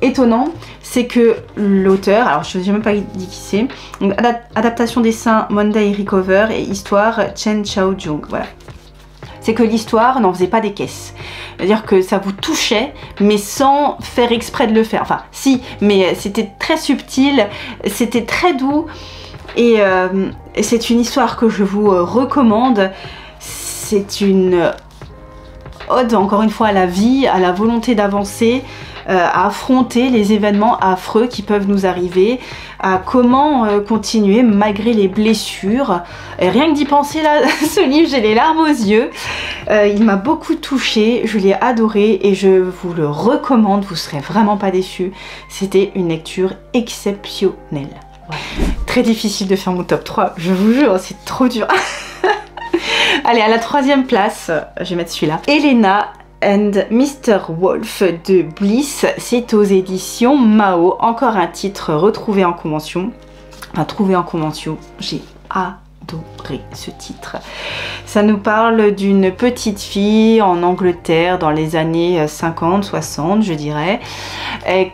étonnant, c'est que l'auteur, alors je n'ai même pas dit qui c'est, adaptation dessin Monday Recover et histoire Chen Xiaojung, voilà. C'est que l'histoire n'en faisait pas des caisses. C'est-à-dire que ça vous touchait, mais sans faire exprès de le faire. Enfin, si, mais c'était très subtil, c'était très doux. Et c'est une histoire que je vous recommande. C'est une ode, encore une fois, à la vie, à la volonté d'avancer, à affronter les événements affreux qui peuvent nous arriver, à comment continuer malgré les blessures. Et rien que d'y penser là, ce livre, j'ai les larmes aux yeux. Il m'a beaucoup touchée, je l'ai adoré et je vous le recommande, vous serez vraiment pas déçus. C'était une lecture exceptionnelle. Ouais. Très difficile de faire mon top 3, je vous jure, c'est trop dur. Allez, à la 3e place, je vais mettre celui-là. Elena and Mr. Wolf de Bliss, c'est aux éditions Mao. Encore un titre retrouvé en convention. Enfin, trouvé en convention, j'ai adoré ce titre. Ça nous parle d'une petite fille en Angleterre dans les années 50, 60 je dirais,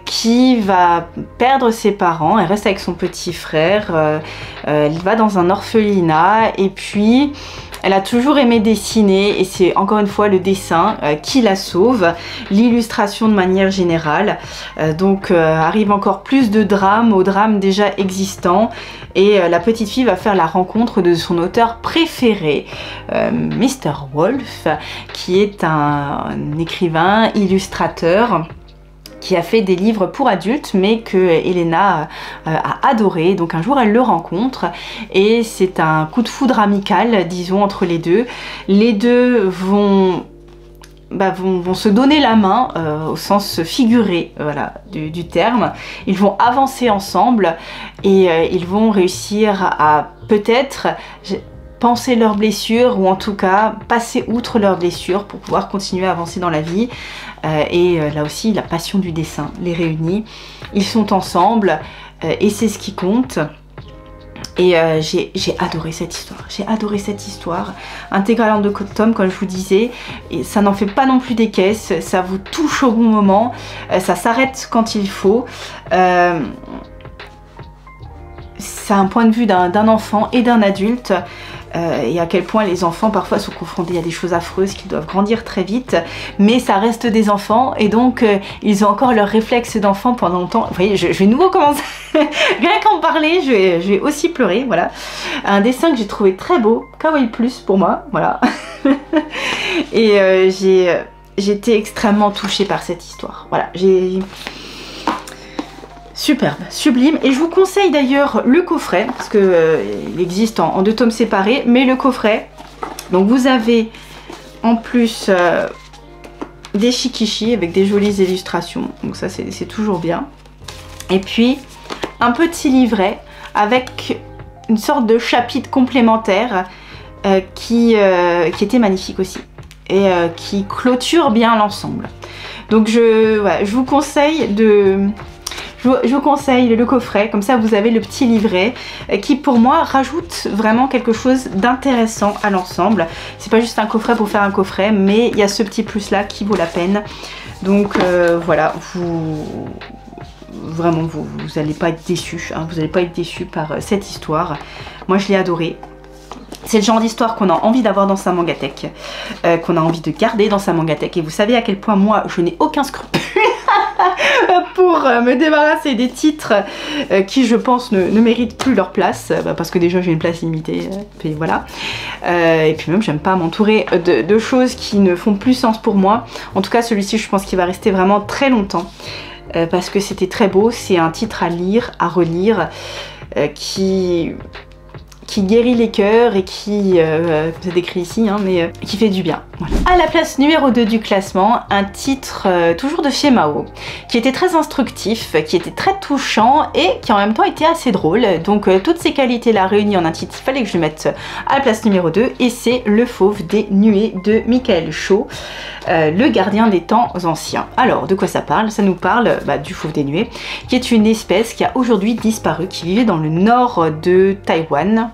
qui va perdre ses parents. Elle reste avec son petit frère, elle va dans un orphelinat et puis Elle a toujours aimé dessiner et c'est encore une fois le dessin qui la sauve, l'illustration de manière générale. Donc arrive encore plus de drame au drame déjà existant et la petite fille va faire la rencontre de son auteur préféré, Mr. Wolf, qui est un écrivain, illustrateur, qui a fait des livres pour adultes mais que Elena a adoré. Donc un jour elle le rencontre et c'est un coup de foudre amical, disons, entre les deux. Les deux vont se donner la main au sens figuré, voilà, du terme. Ils vont avancer ensemble et ils vont réussir à peut-être penser leurs blessures ou en tout cas passer outre leurs blessures pour pouvoir continuer à avancer dans la vie. Et là aussi la passion du dessin les réunit. Ils sont ensemble et c'est ce qui compte. Et j'ai adoré cette histoire, j'ai adoré cette histoire. Intégrale en 2 tomes comme je vous disais, et ça n'en fait pas non plus des caisses, ça vous touche au bon moment, ça s'arrête quand il faut. C'est un point de vue d'un enfant et d'un adulte. Et à quel point les enfants parfois sont confrontés à des choses affreuses qu'ils doivent grandir très vite, mais ça reste des enfants et donc ils ont encore leurs réflexes d'enfants pendant longtemps. Vous voyez, je vais de nouveau commencer, rien qu'en parler, je vais aussi pleurer, voilà. Un dessin que j'ai trouvé très beau, kawaii plus pour moi, voilà. Et j'ai été extrêmement touchée par cette histoire, voilà. Superbe, sublime, et je vous conseille d'ailleurs le coffret, parce que il existe en 2 tomes séparés, mais le coffret, donc vous avez en plus des shikishi avec des jolies illustrations, donc ça c'est toujours bien, et puis un petit livret avec une sorte de chapitre complémentaire qui était magnifique aussi, et qui clôture bien l'ensemble. Donc voilà, je vous conseille je vous conseille le coffret, comme ça vous avez le petit livret qui pour moi rajoute vraiment quelque chose d'intéressant à l'ensemble. C'est pas juste un coffret pour faire un coffret, mais il y a ce petit plus là qui vaut la peine. Donc voilà, vraiment vous n'allez pas être déçus, hein, vous n'allez pas être déçus par cette histoire. Moi je l'ai adorée. C'est le genre d'histoire qu'on a envie d'avoir dans sa mangatech, qu'on a envie de garder dans sa mangatech. Et vous savez à quel point moi je n'ai aucun scrupule pour me débarrasser des titres qui je pense ne méritent plus leur place, parce que déjà j'ai une place limitée, et voilà. Et puis même j'aime pas m'entourer de choses qui ne font plus sens pour moi. En tout cas celui-ci je pense qu'il va rester vraiment très longtemps, parce que c'était très beau. C'est un titre à lire, à relire, qui guérit les cœurs et qui, c'est écrit ici, hein, mais qui fait du bien. Voilà. À la place numéro 2 du classement, un titre toujours de chez Mao, qui était très instructif, qui était très touchant et qui en même temps était assez drôle. Donc toutes ces qualités-là réunies en un titre, il fallait que je le mette à la place numéro 2, et c'est Le Fauve des Nuées de Michael Shaw, le gardien des temps anciens. Alors, de quoi ça parle? Ça nous parle du fauve des nuées, qui est une espèce qui a aujourd'hui disparu, qui vivait dans le nord de Taïwan,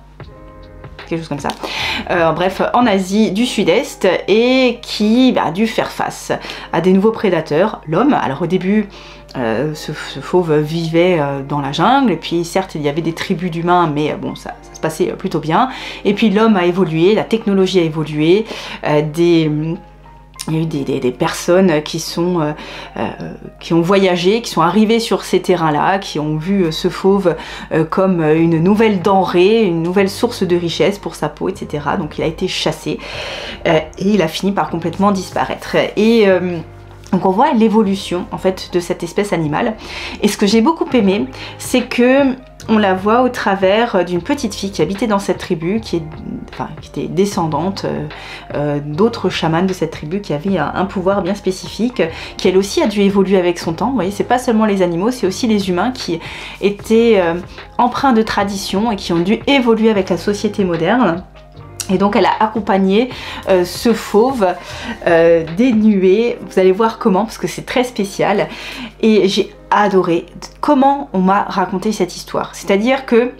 quelque chose comme ça, bref, en Asie du Sud-Est, et qui a dû faire face à des nouveaux prédateurs, l'homme. Alors au début, ce fauve vivait dans la jungle, et puis certes il y avait des tribus d'humains, mais bon, ça se passait plutôt bien. Et puis l'homme a évolué, la technologie a évolué, il y a eu des personnes qui ont voyagé, qui sont arrivées sur ces terrains-là, qui ont vu ce fauve comme une nouvelle denrée, une nouvelle source de richesse pour sa peau, etc. Donc il a été chassé et il a fini par complètement disparaître. Et donc on voit l'évolution en fait de cette espèce animale. Et ce que j'ai beaucoup aimé, c'est que on la voit au travers d'une petite fille qui habitait dans cette tribu, qui était descendante d'autres chamans de cette tribu qui avaient un pouvoir bien spécifique, qui elle aussi a dû évoluer avec son temps. Vous voyez, c'est pas seulement les animaux, c'est aussi les humains qui étaient empreints de tradition et qui ont dû évoluer avec la société moderne. Et donc elle a accompagné ce fauve des nuées. Vous allez voir comment, parce que c'est très spécial. Et j'ai adoré comment on m'a raconté cette histoire. C'est-à-dire que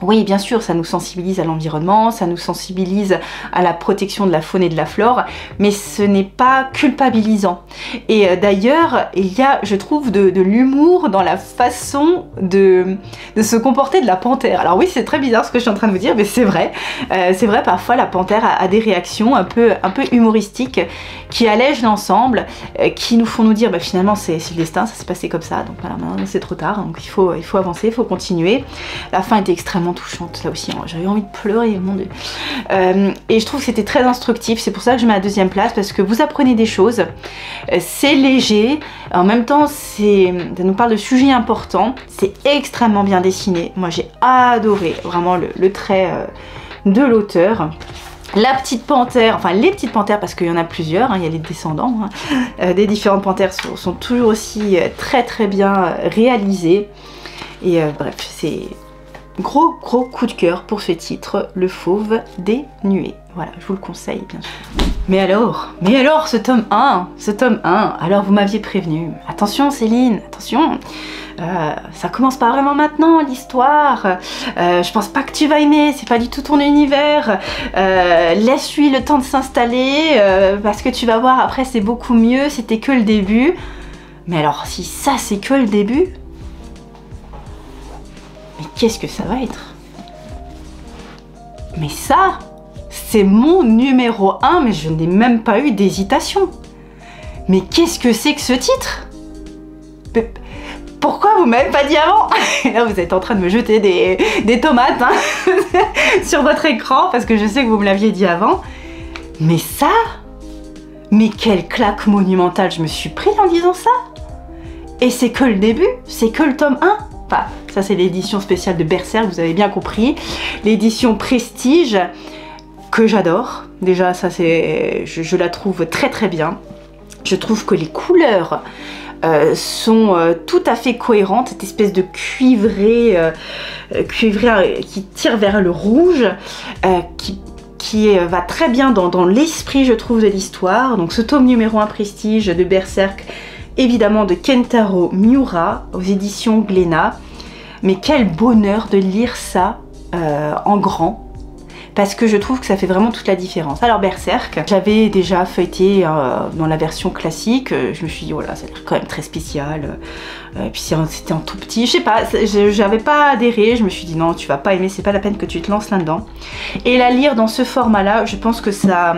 Oui, bien sûr, ça nous sensibilise à l'environnement, ça nous sensibilise à la protection de la faune et de la flore, mais ce n'est pas culpabilisant. Et d'ailleurs, il y a, je trouve, de l'humour dans la façon de se comporter de la panthère. Alors oui, c'est très bizarre ce que je suis en train de vous dire, mais c'est vrai. C'est vrai, parfois la panthère a des réactions un peu humoristiques qui allègent l'ensemble, qui nous font nous dire, bah, finalement c'est le destin, ça s'est passé comme ça, donc voilà, maintenant c'est trop tard, donc il faut avancer, il faut continuer. La fin était extrêmement touchante, là aussi, hein, j'avais envie de pleurer, mon Dieu. Et je trouve que c'était très instructif, c'est pour ça que je mets à la 2e place, parce que vous apprenez des choses, c'est léger, en même temps ça nous parle de sujets importants, c'est extrêmement bien dessiné. Moi j'ai adoré vraiment le trait de l'auteur. La petite panthère, enfin les petites panthères, parce qu'il y en a plusieurs, hein, il y a les descendants, hein, des différentes panthères sont toujours aussi très très bien réalisées. Et bref, c'est gros coup de cœur pour ce titre, Le Fauve des Nuées. Voilà, je vous le conseille bien sûr. Mais alors ce tome 1, alors vous m'aviez prévenu. Attention Céline, attention, ça commence pas vraiment maintenant l'histoire, je pense pas que tu vas aimer, c'est pas du tout ton univers, laisse-lui le temps de s'installer, parce que tu vas voir après c'est beaucoup mieux, c'était que le début. Mais alors si ça c'est que le début, mais qu'est-ce que ça va être? Mais ça, c'est mon numéro 1, mais je n'ai même pas eu d'hésitation. Mais qu'est-ce que c'est que ce titre? Pourquoi vous m'avez pas dit avant? Là vous êtes en train de me jeter des tomates hein, sur votre écran, parce que je sais que vous me l'aviez dit avant. Mais ça, mais quelle claque monumentale je me suis pris en disant ça. Et c'est que le début, c'est que le tome 1. Enfin, ça c'est l'édition spéciale de Berserk, vous avez bien compris. L'édition Prestige, que j'adore. Déjà, ça c'est, je la trouve très très bien. Je trouve que les couleurs sont tout à fait cohérentes. Cette espèce de cuivré, qui tire vers le rouge, qui va très bien dans l'esprit, je trouve, de l'histoire. Donc ce tome numéro 1 Prestige de Berserk, évidemment de Kentaro Miura aux éditions Glénat. Mais quel bonheur de lire ça en grand, parce que je trouve que ça fait vraiment toute la différence. Alors Berserk, j'avais déjà feuilleté dans la version classique, je me suis dit voilà, ça a l'air quand même très spécial, puis c'était en tout petit, je sais pas, j'avais pas adhéré, je me suis dit non, tu vas pas aimer, c'est pas la peine que tu te lances là-dedans. Et la lire dans ce format-là, je pense que ça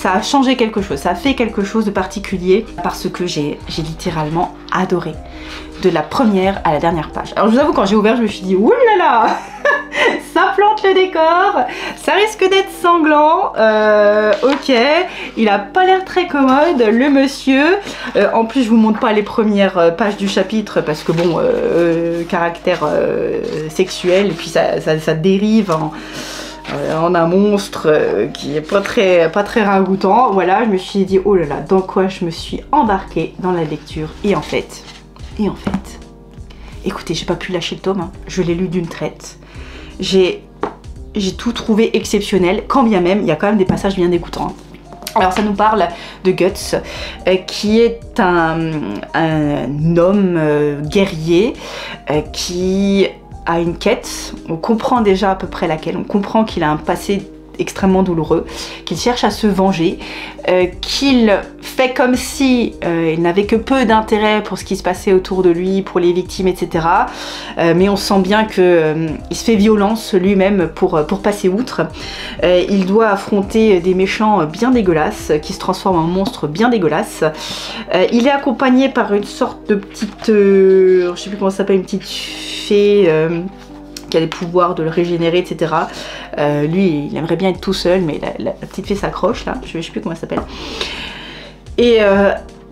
a changé quelque chose, ça a fait quelque chose de particulier, parce que j'ai littéralement adoré. De la première à la dernière page. Alors je vous avoue, quand j'ai ouvert, je me suis dit oulala, ça plante le décor, ça risque d'être sanglant, ok, il a pas l'air très commode, le monsieur. En plus, je vous montre pas les premières pages du chapitre, parce que bon, caractère sexuel, et puis ça dérive en un monstre qui est pas très ragoûtant. Voilà, je me suis dit oh là là, dans quoi je me suis embarquée dans la lecture. Et en fait, écoutez, j'ai pas pu lâcher le tome, hein. Je l'ai lu d'une traite. J'ai tout trouvé exceptionnel, quand bien même il y a quand même des passages bien dégoûtants. Alors ça nous parle de Guts, qui est un homme guerrier qui a une quête. On comprend déjà à peu près laquelle, on comprend qu'il a un passé extrêmement douloureux, qu'il cherche à se venger, qu'il fait comme si il n'avait que peu d'intérêt pour ce qui se passait autour de lui, pour les victimes, etc. Mais on sent bien qu'il se fait violence lui-même pour passer outre. Il doit affronter des méchants bien dégueulasses, qui se transforment en monstres bien dégueulasses. Il est accompagné par une sorte de petite, je sais plus comment ça s'appelle, une petite fée qui a des pouvoirs de le régénérer, etc. Lui, il aimerait bien être tout seul, mais la petite fée s'accroche, là, je sais plus comment elle s'appelle. Et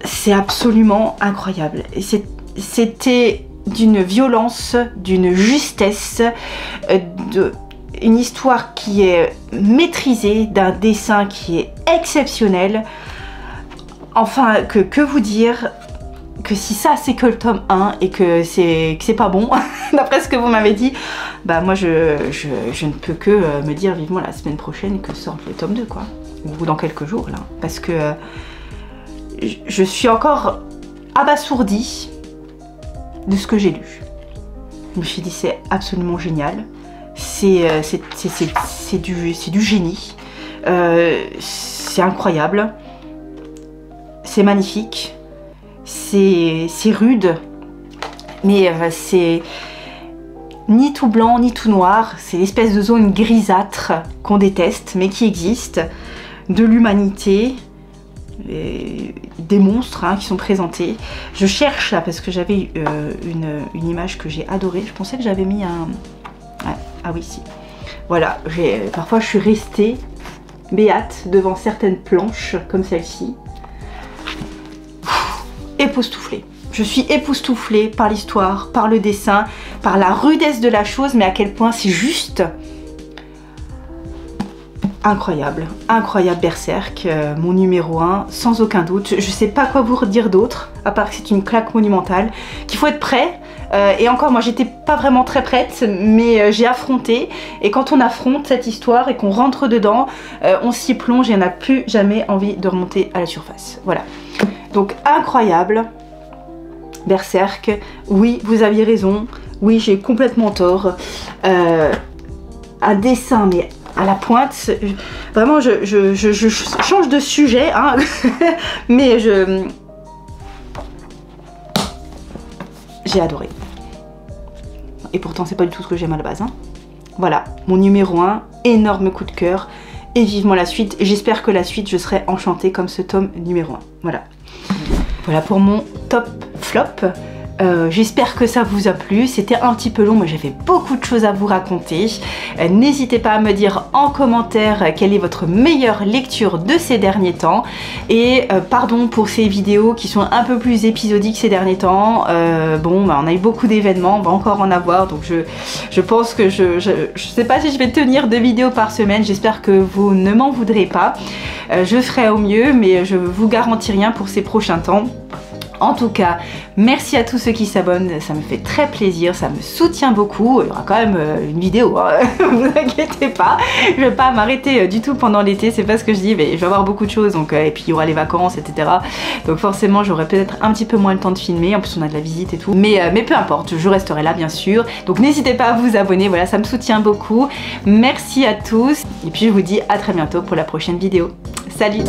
c'est absolument incroyable. C'était d'une violence, d'une justesse, une histoire qui est maîtrisée, d'un dessin qui est exceptionnel. Enfin, que vous dire, que si ça c'est que le tome 1 et que c'est pas bon, d'après ce que vous m'avez dit, bah moi je ne peux que me dire vivement la semaine prochaine que sorte le tome 2 quoi, ou dans quelques jours là, parce que je suis encore abasourdie de ce que j'ai lu. Je me suis dit c'est absolument génial, c'est du génie. C'est incroyable. C'est magnifique. C'est rude. Mais c'est ni tout blanc ni tout noir. C'est l'espèce de zone grisâtre qu'on déteste mais qui existe. De l'humanité. Des monstres qui sont présentés. Je cherche là parce que j'avais une image que j'ai adorée. Je pensais que j'avais mis un... Ouais. Ah oui, si. Voilà, parfois je suis restée béate devant certaines planches comme celle-ci. Époustouflée. Je suis époustouflée par l'histoire, par le dessin, par la rudesse de la chose, mais à quel point c'est juste... Incroyable, incroyable Berserk, mon numéro 1, sans aucun doute. Je sais pas quoi vous redire d'autre, à part que c'est une claque monumentale, qu'il faut être prêt. Et encore, moi j'étais pas vraiment très prête, mais j'ai affronté. Et quand on affronte cette histoire et qu'on rentre dedans, on s'y plonge et on n'a plus jamais envie de remonter à la surface. Voilà. Donc incroyable, Berserk. Oui, vous aviez raison. Oui, j'ai complètement tort. Un dessin, mais... à la pointe, vraiment je change de sujet, hein. Mais j'ai adoré. Et pourtant c'est pas du tout ce que j'aime à la base, hein. Voilà, mon numéro 1, énorme coup de cœur, et vivement la suite. J'espère que la suite, je serai enchantée comme ce tome numéro 1. Voilà. Voilà pour mon top flop. J'espère que ça vous a plu. C'était un petit peu long, mais j'avais beaucoup de choses à vous raconter. N'hésitez pas à me dire en commentaire quelle est votre meilleure lecture de ces derniers temps. Et pardon pour ces vidéos qui sont un peu plus épisodiques ces derniers temps. Bon, bah, on a eu beaucoup d'événements, on va encore en avoir. Donc je pense que je sais pas si je vais tenir 2 vidéos par semaine. J'espère que vous ne m'en voudrez pas. Je ferai au mieux, mais je vous garantis rien pour ces prochains temps. En tout cas, merci à tous ceux qui s'abonnent, ça me fait très plaisir, ça me soutient beaucoup. Il y aura quand même une vidéo, hein. Vous inquiétez pas. Je vais pas m'arrêter du tout pendant l'été, c'est pas ce que je dis, mais je vais avoir beaucoup de choses, donc, et puis il y aura les vacances, etc. Donc forcément, j'aurai peut-être un petit peu moins le temps de filmer, en plus on a de la visite et tout. Mais peu importe, je resterai là bien sûr. Donc n'hésitez pas à vous abonner, voilà, ça me soutient beaucoup. Merci à tous, et puis je vous dis à très bientôt pour la prochaine vidéo. Salut!